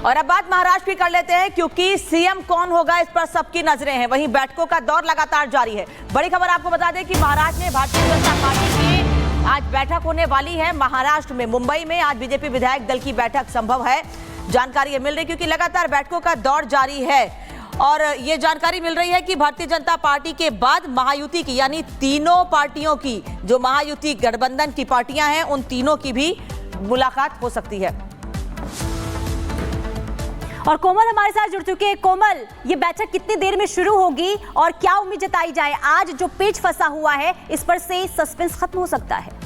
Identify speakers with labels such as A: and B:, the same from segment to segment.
A: और अब बात महाराष्ट्र की कर लेते हैं, क्योंकि सीएम कौन होगा इस पर सबकी नजरें हैं। वहीं बैठकों का दौर लगातार जारी है। बड़ी खबर आपको बता दें कि महाराष्ट्र में भारतीय जनता पार्टी की आज बैठक होने वाली है। महाराष्ट्र में मुंबई में आज बीजेपी विधायक दल की बैठक संभव है। जानकारी मिल रही क्योंकि लगातार बैठकों का दौर जारी है और ये जानकारी मिल रही है कि भारतीय जनता पार्टी के बाद महायुति की, यानी तीनों पार्टियों की, जो महायुति गठबंधन की पार्टियां हैं, उन तीनों की भी मुलाकात हो सकती है।
B: और कोमल हमारे साथ जुड़ चुके हैं। कोमल, ये बैठक कितनी देर में शुरू होगी और क्या उम्मीद जताई जाए? आज जो पेच फंसा हुआ है, इस पर से सस्पेंस खत्म हो सकता है?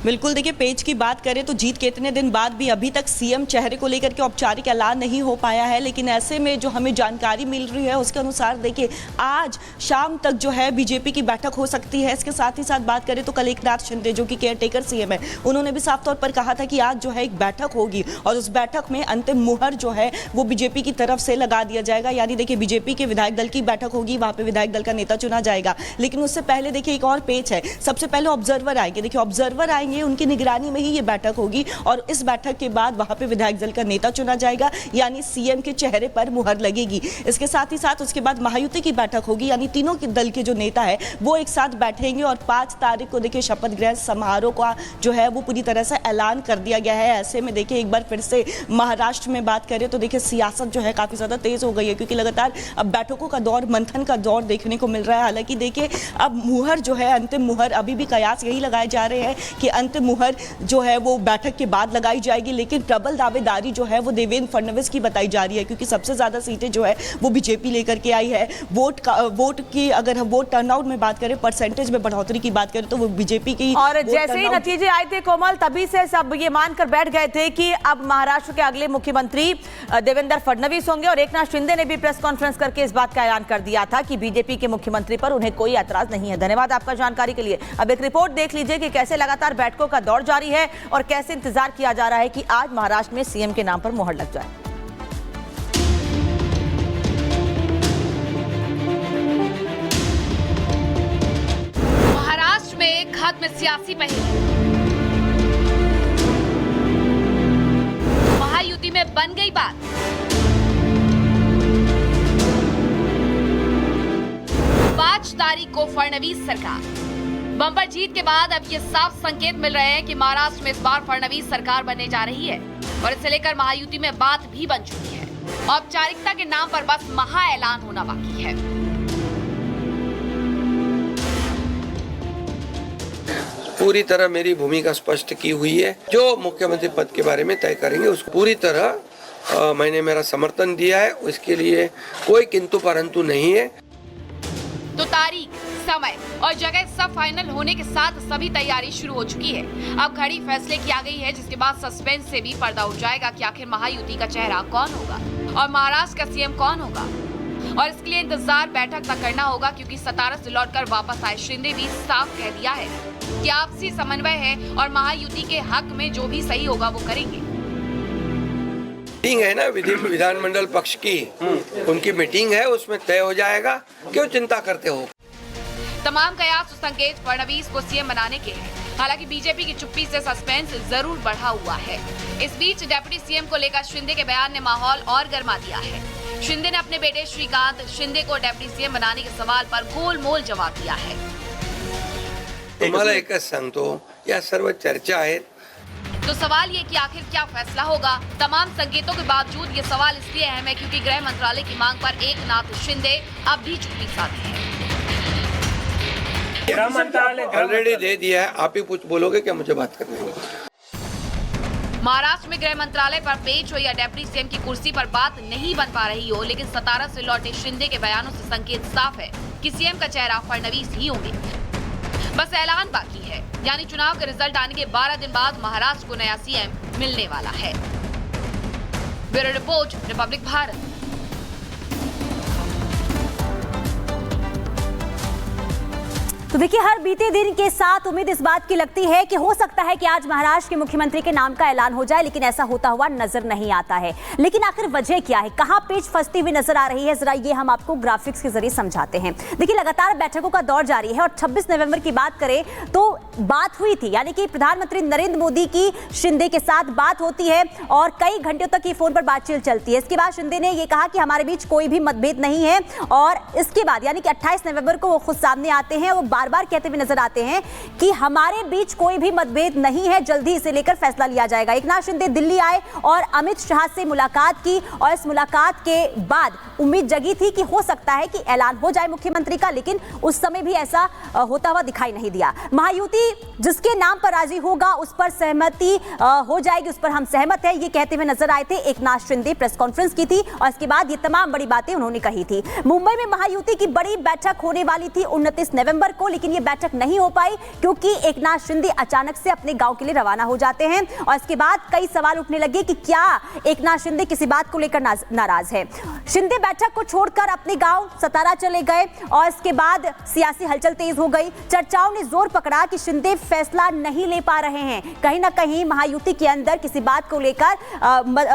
C: बिल्कुल, देखिए पेज की बात करें तो जीत के इतने दिन बाद भी अभी तक सीएम चेहरे को लेकर के औपचारिक ऐलान नहीं हो पाया है। लेकिन ऐसे में जो हमें जानकारी मिल रही है उसके अनुसार देखिए आज शाम तक जो है बीजेपी की बैठक हो सकती है। इसके साथ ही साथ बात करें तो कल एकनाथ शिंदे जो कि केयरटेकर सीएम है, उन्होंने भी साफ तौर पर कहा था कि आज जो है एक बैठक होगी और उस बैठक में अंतिम मुहर जो है वो बीजेपी की तरफ से लगा दिया जाएगा। यानी देखिए बीजेपी के विधायक दल की बैठक होगी, वहां पर विधायक दल का नेता चुना जाएगा। लेकिन उससे पहले देखिए एक और पेच है। सबसे पहले ऑब्जर्वर आएंगे। देखिए ऑब्जर्वर आएंगे, उनकी निगरानी में ही ये बैठक होगी और इस बैठक के बाद वहां पे विधायक दल का नेता चुना जाएगा, यानी सीएम के चेहरे पर मुहर लगेगी। इसके साथ ही साथ उसके बाद महायुति की बैठक होगी, यानी तीनों के दल के जो नेता है वो एक साथ बैठेंगे और 5 तारीख को देखिए शपथ ग्रहण समारोह का जो है वो पूरी तरह से ऐलान कर दिया गया है। ऐसे में देखिए एक बार फिर से महाराष्ट्र में बात करें तो देखिए सियासत जो है काफी ज्यादा तेज हो गई है, क्योंकि लगातार अब बैठकों का दौर, मंथन का दौर देखने को मिल रहा है। हालांकि देखिए अब मुहर जो है, अंतिम मुहर, अभी भी कयास यही लगाए जा रहे हैं कि अंतिम मुहर जो है वो बैठक के बाद लगाई जाएगी। लेकिन प्रबल दावेदारी जो है वो देवेंद्र फडणवीस की बताई जा रही है, क्योंकि सबसे ज्यादा सीटें जो है वो बीजेपी लेकर के आई है। वोट की अगर हम वोट टर्नआउट में बात करें, परसेंटेज में बढ़ोतरी की बात करें तो वो बीजेपी की।
A: और जैसे ही नतीजे आए थे कोमल, तभी से सब ये मानकर बैठ गए थे कि अब महाराष्ट्र के अगले मुख्यमंत्री देवेंद्र फडणवीस होंगे और एकनाथ शिंदे ने भी प्रेस कॉन्फ्रेंस करके इस बात का ऐलान कर दिया था कि बीजेपी के मुख्यमंत्री पर उन्हें कोई ऐतराज नहीं है। धन्यवाद आपका जानकारी के लिए। अब एक रिपोर्ट देख लीजिए कि कैसे लगातार बैठकों का दौर जारी है और कैसे इंतजार किया जा रहा है कि आज महाराष्ट्र में सीएम के नाम पर मुहर लग जाए।
D: महाराष्ट्र में खत्म सियासी पहल, महायुति में बन गई बात। पांच तारीख को फडणवीस सरकार। बंपर जीत के बाद अब ये साफ संकेत मिल रहे हैं कि महाराष्ट्र में इस बार फडणवीस सरकार बनने जा रही है और इसे लेकर महायुति में बात भी बन चुकी है। औपचारिकता के नाम पर बस महा ऐलान होना बाकी है।
E: पूरी तरह मेरी भूमिका स्पष्ट की हुई है। जो मुख्यमंत्री पद के बारे में तय करेंगे उसको पूरी तरह मैंने मेरा समर्थन दिया है। उसके लिए कोई किंतु परंतु नहीं है।
D: तो तारीख, समय और जगह सब फाइनल होने के साथ सभी तैयारी शुरू हो चुकी है। अब घड़ी फैसले की आ गई है, जिसके बाद सस्पेंस से भी पर्दा उठ जाएगा कि आखिर महायुति का चेहरा कौन होगा और महाराष्ट्र का सीएम कौन होगा। और इसके लिए इंतजार बैठक तक करना होगा, क्योंकि सतारा से लौटकर वापस आए शिंदे भी साफ कह दिया है कि आपसी समन्वय है और महायुति के हक में जो भी सही होगा वो करेंगे।
E: मीटिंग है ना विधानमंडल पक्ष की, उनकी मीटिंग है, उसमें तय हो जाएगा। क्यों चिंता करते हो?
D: तमाम कयास और संकेत फडणवीस को सीएम बनाने के हैं। हालांकि बीजेपी की चुप्पी से सस्पेंस जरूर बढ़ा हुआ है। इस बीच डिप्टी सीएम को लेकर शिंदे के बयान ने माहौल और गर्मा दिया है। शिंदे ने अपने बेटे श्रीकांत शिंदे को डिप्टी सीएम बनाने के सवाल पर गोलमोल जवाब दिया है।
E: तुम्हाला एकच सांगतो, या सर्व चर्चा आहेत।
D: तो सवाल ये कि आखिर क्या फैसला होगा। तमाम संकेतों के बावजूद ये सवाल इसलिए अहम है क्योंकि गृह मंत्रालय की मांग पर एकनाथ शिंदे अब भी चुप्पी साधे हैं।
E: गृह मंत्रालय ऑलरेडी दे दिया है। आप ही कुछ बोलोगे क्या? मुझे बात करने दो।
D: महाराष्ट्र में गृह मंत्रालय पर पेच हो या डिप्टी सीएम की कुर्सी पर बात नहीं बन पा रही हो, लेकिन सतारा से लौटे शिंदे के बयानों से संकेत साफ है कि सीएम का चेहरा फडणवीस ही होंगे। बस ऐलान बाकी है, यानी चुनाव के रिजल्ट आने के 12 दिन बाद महाराष्ट्र को नया सीएम मिलने वाला है। Bureau report, Republic Bharat.
B: तो देखिए, हर बीते दिन के साथ उम्मीद इस बात की लगती है कि हो सकता है कि आज महाराष्ट्र के मुख्यमंत्री के नाम का ऐलान हो जाए, लेकिन ऐसा होता हुआ नजर नहीं आता है। लेकिन आखिर वजह क्या है, कहां पेच फंसती हुई नजर आ रही है, जरा ये हम आपको ग्राफिक्स के जरिए समझाते हैं। देखिए, लगातार बैठकों का दौर जारी है और 26 नवंबर की बात करें तो बात हुई थी, यानी कि प्रधानमंत्री नरेंद्र मोदी की शिंदे के साथ बात होती है और कई घंटों तक ये फोन पर बातचीत चलती है। इसके बाद शिंदे ने यह कहा कि हमारे बीच कोई भी मतभेद नहीं है और इसके बाद यानी कि 28 नवंबर को वो खुद सामने आते हैं, वो बार बार कहते हुए नजर आते हैं कि हमारे बीच कोई भी मतभेद नहीं है, जल्दी इसे लेकर फैसला लिया जाएगा। एकनाथ शिंदे दिल्ली आए और अमित शाह से मुलाकात की और इस मुलाकात के बाद उम्मीद जगी थी कि हो सकता है कि ऐलान हो जाए मुख्यमंत्री का, लेकिन उस समय भी ऐसा होता हुआ दिखाई नहीं दिया। महायुति जिसके नाम पर राजी होगा उस पर सहमति हो जाएगी, उस पर हम सहमत हैं, ये कहते हुए नजर आए थे। एकनाथ शिंदे प्रेस कॉन्फ्रेंस की थी और इसके बाद ये तमाम बड़ी बातें उन्होंने कही थी। मुंबई में महायुति की बड़ी बैठक होने वाली थी 29 नवंबर को, लेकिन ये बैठक नहीं हो पाई क्योंकि एकनाथ शिंदे अचानक से अपने गांव के लिए रवाना हो जाते हैं और इसके बाद कई सवाल उठने लगे कि क्या एकनाथ शिंदे किसी बात को लेकर नाराज है। शिंदे बैठक को छोड़कर अपने गांव सतारा चले गए और इसके बाद सियासी हलचल तेज हो गई। चर्चाओं ने जोर पकड़ा कि शिंदे फैसला नहीं ले पा रहे हैं, कहीं ना कहीं महायुति के अंदर किसी बात को लेकर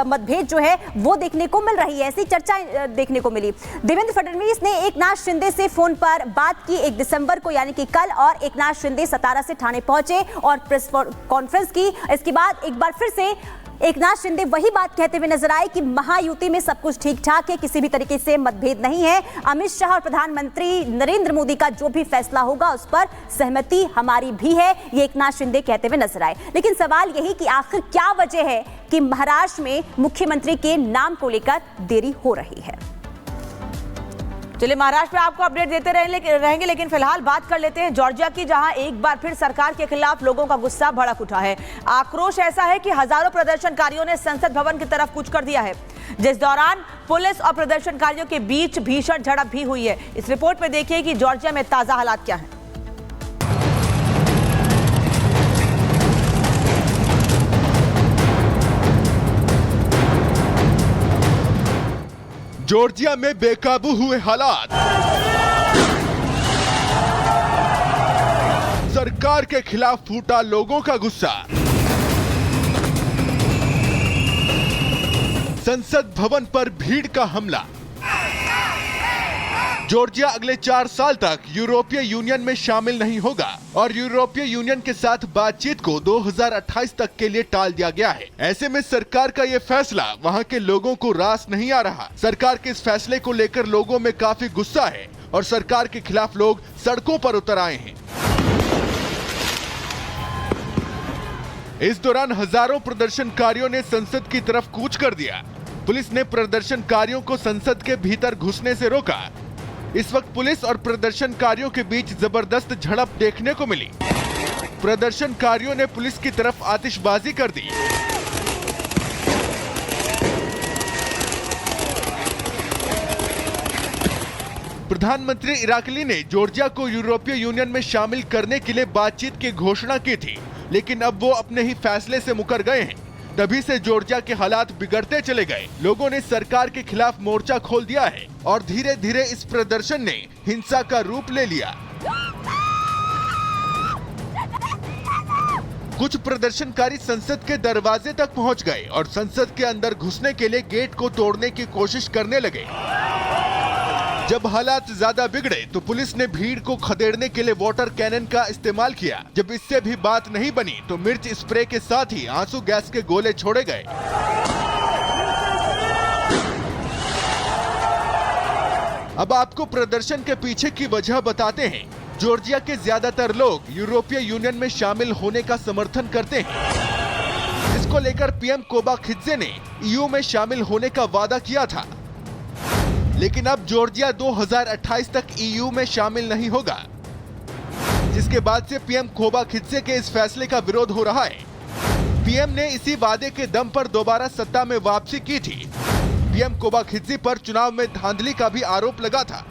B: मतभेद जो है वो देखने को मिल रही है, ऐसी चर्चा देखने को मिली। देवेंद्र फडणवीस ने एकनाथ शिंदे से फोन पर बात की 1 दिसंबर को, यानी कि कल, और एकनाथ शिंदे सतारा से ठाणे पहुंचे और प्रेस कॉन्फ्रेंस की। इसके बाद एक बार फिर से एकनाथ शिंदे वही बात कहते हुए नजर आए कि महायुति में सब कुछ ठीक ठाक है, किसी भी तरीके से मतभेद नहीं है। अमित शाह और प्रधानमंत्री नरेंद्र मोदी का जो भी फैसला होगा उस पर सहमति हमारी भी है, ये एकनाथ शिंदे कहते हुए नजर आए। लेकिन सवाल यही कि आखिर क्या वजह है कि महाराष्ट्र में मुख्यमंत्री के नाम को लेकर देरी हो रही है।
A: चलिए, महाराष्ट्र में आपको अपडेट देते रहेंगे, लेकिन फिलहाल बात कर लेते हैं जॉर्जिया की, जहां एक बार फिर सरकार के खिलाफ लोगों का गुस्सा भड़क उठा है। आक्रोश ऐसा है कि हजारों प्रदर्शनकारियों ने संसद भवन की तरफ कूच कर दिया है, जिस दौरान पुलिस और प्रदर्शनकारियों के बीच भीषण झड़प भी हुई है। इस रिपोर्ट में देखिए कि जॉर्जिया में ताजा हालात क्या है।
F: जॉर्जिया में बेकाबू हुए हालात, सरकार के खिलाफ फूटा लोगों का गुस्सा, संसद भवन पर भीड़ का हमला। जॉर्जिया अगले 4 साल तक यूरोपीय यूनियन में शामिल नहीं होगा और यूरोपीय यूनियन के साथ बातचीत को 2028 तक के लिए टाल दिया गया है। ऐसे में सरकार का ये फैसला वहां के लोगों को रास नहीं आ रहा। सरकार के इस फैसले को लेकर लोगों में काफी गुस्सा है और सरकार के खिलाफ लोग सड़कों पर उतर आए हैं। इस दौरान हजारों प्रदर्शनकारियों ने संसद की तरफ कूच कर दिया। पुलिस ने प्रदर्शनकारियों को संसद के भीतर घुसने से रोका। इस वक्त पुलिस और प्रदर्शनकारियों के बीच जबरदस्त झड़प देखने को मिली। प्रदर्शनकारियों ने पुलिस की तरफ आतिशबाजी कर दी। प्रधानमंत्री इराकली ने जॉर्जिया को यूरोपीय यूनियन में शामिल करने के लिए बातचीत की घोषणा की थी, लेकिन अब वो अपने ही फैसले से मुकर गए हैं। तभी से जॉर्जिया के हालात बिगड़ते चले गए। लोगों ने सरकार के खिलाफ मोर्चा खोल दिया है और धीरे धीरे इस प्रदर्शन ने हिंसा का रूप ले लिया। कुछ प्रदर्शनकारी संसद के दरवाजे तक पहुंच गए और संसद के अंदर घुसने के लिए गेट को तोड़ने की कोशिश करने लगे। जब हालात ज्यादा बिगड़े तो पुलिस ने भीड़ को खदेड़ने के लिए वाटर कैनन का इस्तेमाल किया। जब इससे भी बात नहीं बनी तो मिर्च स्प्रे के साथ ही आंसू गैस के गोले छोड़े गए। अब आपको प्रदर्शन के पीछे की वजह बताते हैं। जॉर्जिया के ज्यादातर लोग यूरोपीय यूनियन में शामिल होने का समर्थन करते हैं। इसको लेकर पीएम कोबाखिदजे ने ईयू में शामिल होने का वादा किया था, लेकिन अब जॉर्जिया 2028 तक ईयू में शामिल नहीं होगा, जिसके बाद से पीएम कोबाखिदजे के इस फैसले का विरोध हो रहा है। पीएम ने इसी वादे के दम पर दोबारा सत्ता में वापसी की थी। पीएम कोबाखिदजे पर चुनाव में धांधली का भी आरोप लगा था।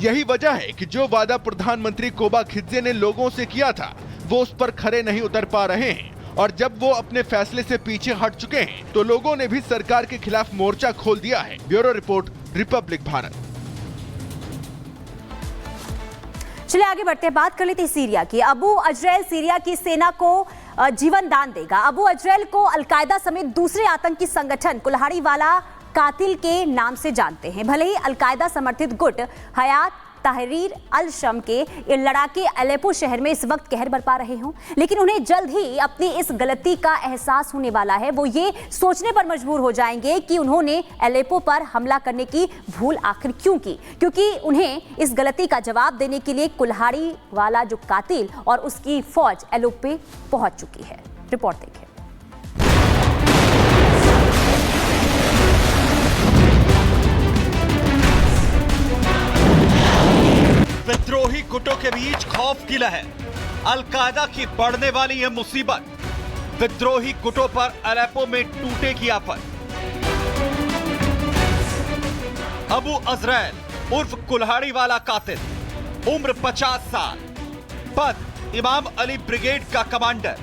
F: यही वजह है कि जो वादा प्रधानमंत्री कोबाखिदजे ने लोगों से किया था वो उस पर खरे नहीं उतर पा रहे हैं, और जब वो अपने फैसले से पीछे हट चुके हैं तो लोगों ने भी सरकार के खिलाफ मोर्चा खोल दिया है। Bureau report, Republic Bharat.
B: चलिए आगे बढ़ते हैं, बात कर लेते हैं सीरिया की। अबू अजरैल सीरिया की सेना को जीवन दान देगा। अबू अजरैल को अलकायदा समेत दूसरे आतंकी संगठन कुल्हाड़ी वाला कातिल के नाम से जानते हैं। भले ही अलकायदा समर्थित गुट हयात तहरीर अल शम के ये लड़ाके अलेपो शहर में इस वक्त कहर बरपा रहे हों, लेकिन उन्हें जल्द ही अपनी इस गलती का एहसास होने वाला है। वो ये सोचने पर मजबूर हो जाएंगे कि उन्होंने अलेपो पर हमला करने की भूल आखिर क्यों की, क्योंकि उन्हें इस गलती का जवाब देने के लिए कुल्हाड़ी वाला जो कातिल और उसकी फौज अलेपो पहुंच चुकी है। रिपोर्ट देखें।
G: विद्रोही गुटों के बीच खौफ की लहर, अलकायदा की बढ़ने वाली है मुसीबत। विद्रोही गुटों पर अलेपो में टूटेगी आफत। अबू अजरैल उर्फ कुल्हाड़ी वाला कातिल, उम्र 50 साल, पद इमाम अली ब्रिगेड का कमांडर,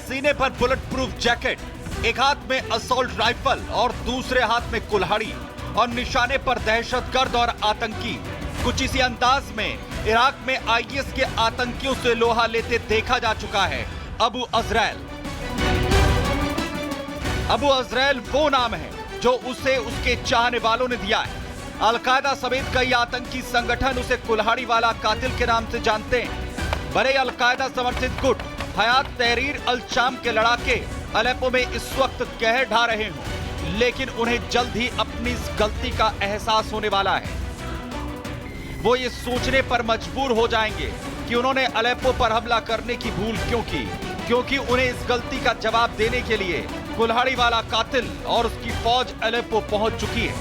G: सीने पर बुलेट प्रूफ जैकेट, एक हाथ में असॉल्ट राइफल और दूसरे हाथ में कुल्हाड़ी और निशाने पर दहशतगर्द और आतंकी। कुछ इसी अंदाज में इराक में आईएस के आतंकियों से लोहा लेते देखा जा चुका है अबू अजरैल। अबू अजरैल वो नाम है जो उसे उसके चाहने वालों ने दिया है। अलकायदा समेत कई आतंकी संगठन उसे कुल्हाड़ी वाला कातिल के नाम से जानते हैं। बड़े अलकायदा समर्थित गुट हयात तहरीर अल शाम के लड़ाके अलेपो में इस वक्त कहर ढा रहे हों, लेकिन उन्हें जल्द ही अपनी इस गलती का एहसास होने वाला है। वो ये सोचने पर मजबूर हो जाएंगे कि उन्होंने अलेपो पर हमला करने की भूल क्यों की, क्योंकि उन्हें इस गलती का जवाब देने के लिए कुल्हाड़ी वाला कातिल और उसकी फौज अलेपो पहुंच चुकी है।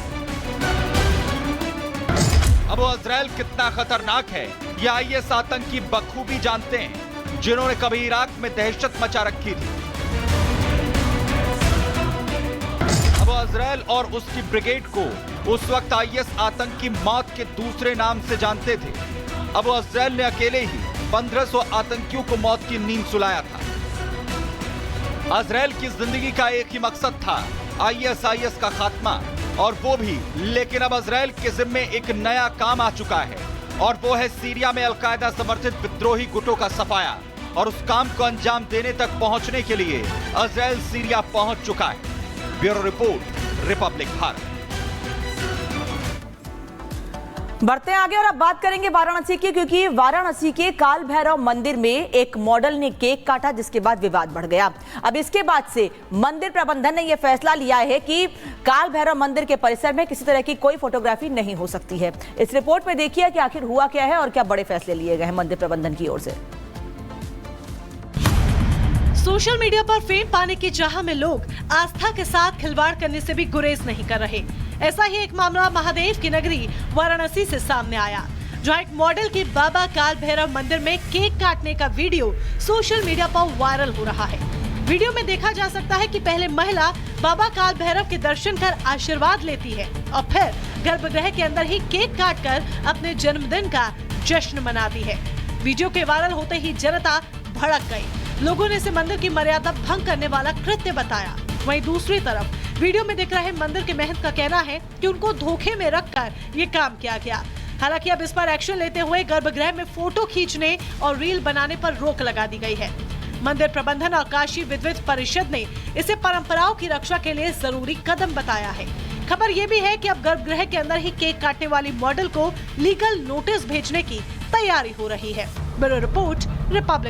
G: अबू अजरैल कितना खतरनाक है ये आईएस आतंकी बखूबी जानते हैं, जिन्होंने कभी इराक में दहशत मचा रखी थी। अबू अजरैल और उसकी ब्रिगेड को उस वक्त आईएस आतंकी मौत के दूसरे नाम से जानते थे। अबू अजरैल ने अकेले ही 1500 आतंकियों को मौत की नींद सुलाया था। अजरैल की जिंदगी का एक ही मकसद था, आईएस का खात्मा, और वो भी। लेकिन अब अजरैल के जिम्मे एक नया काम आ चुका है, और वो है सीरिया में अलकायदा समर्थित विद्रोही गुटों का सफाया। और उस काम को अंजाम देने तक पहुंचने के लिए अजरैल सीरिया पहुंच चुका है। Bureau report, Republic Bharat.
A: बढ़ते हैं आगे और अब बात करेंगे वाराणसी की, क्योंकि वाराणसी के काल भैरव मंदिर में एक मॉडल ने केक काटा, जिसके बाद विवाद बढ़ गया। अब इसके बाद से मंदिर प्रबंधन ने यह फैसला लिया है कि काल भैरव मंदिर के परिसर में किसी तरह की कोई फोटोग्राफी नहीं हो सकती है। इस रिपोर्ट में देखिए कि आखिर हुआ क्या है और क्या बड़े फैसले लिए गए हैं मंदिर प्रबंधन की ओर से।
H: सोशल मीडिया पर फेम पाने की चाह में लोग आस्था के साथ खिलवाड़ करने से भी गुरेज नहीं कर रहे। ऐसा ही एक मामला महादेव की नगरी वाराणसी से सामने आया, जहां एक मॉडल के बाबा काल भैरव मंदिर में केक काटने का वीडियो सोशल मीडिया पर वायरल हो रहा है। वीडियो में देखा जा सकता है कि पहले महिला बाबा काल भैरव के दर्शन कर आशीर्वाद लेती है और फिर गर्भगृह के अंदर ही केक काटकर अपने जन्मदिन का जश्न मनाती है। वीडियो के वायरल होते ही जनता भड़क गई। लोगों ने इसे मंदिर की मर्यादा भंग करने वाला कृत्य बताया। वहीं दूसरी तरफ वीडियो में दिख रहे मंदिर के महंत का कहना है कि उनको धोखे में रखकर ये काम किया गया। हालांकि अब इस पर एक्शन लेते हुए गर्भगृह में फोटो खींचने और रील बनाने पर रोक लगा दी गई है। मंदिर प्रबंधन और काशी विद्वत परिषद ने इसे परंपराओं की रक्षा के लिए जरूरी कदम बताया है। खबर ये भी है कि अब गर्भगृह के अंदर ही केक काटने वाली मॉडल को लीगल नोटिस भेजने की तैयारी हो रही है। Bureau report, Republic.